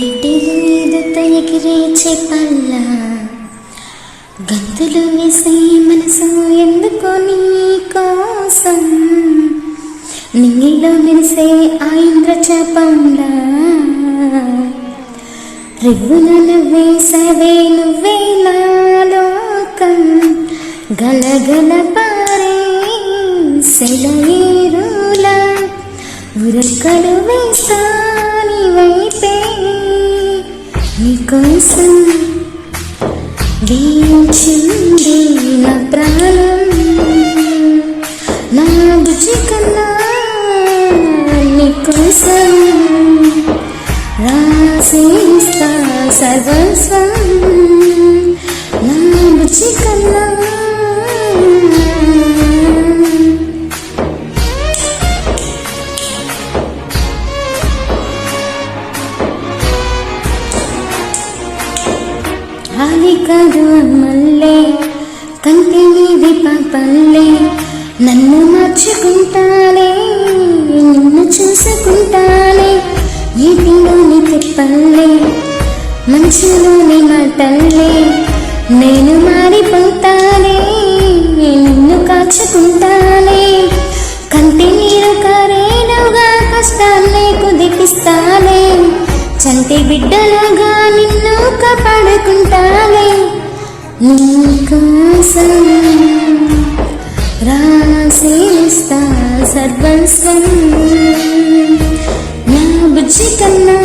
ఈదుతో ఎగిరే చెప్పల్ల గంతులు వేసే మనసు ఎందుకో నీ కోసం నింగిలో మెరిసే ఆ ఇంద్రచపంలా రివ్వున వేసవే నువ్వే నా లోకం గలగల పారే సెలయేరులా ఉరకలు వేస్తా నీ వైపే నీకోసం వీచింది నా ప్రాణం నా బుజ్జి కన్నా నీకోసం రాసేస్తా సర్వస్వం నా బుజ్జి కన్నా ఆలి కాదు మల్లే కంటి మీది పాపల్లే నన్ను మార్చుకుంటానే నిన్ను చూసుకుంటానే ఈటిలోని తిప్పల్లే మనసులోని మాటల్లే నేను మారిపోతానే నిన్ను కాచుకుంటానే కంటి నీరు కారేనుగా కష్టాన్ని కుదిపిస్తానే చంటి బిడ్డలాగా నిన్ను కాపాడుకుంటానే నీకోసం రాసేస్తా సర్వస్వం నా బుజ్జి కన్నా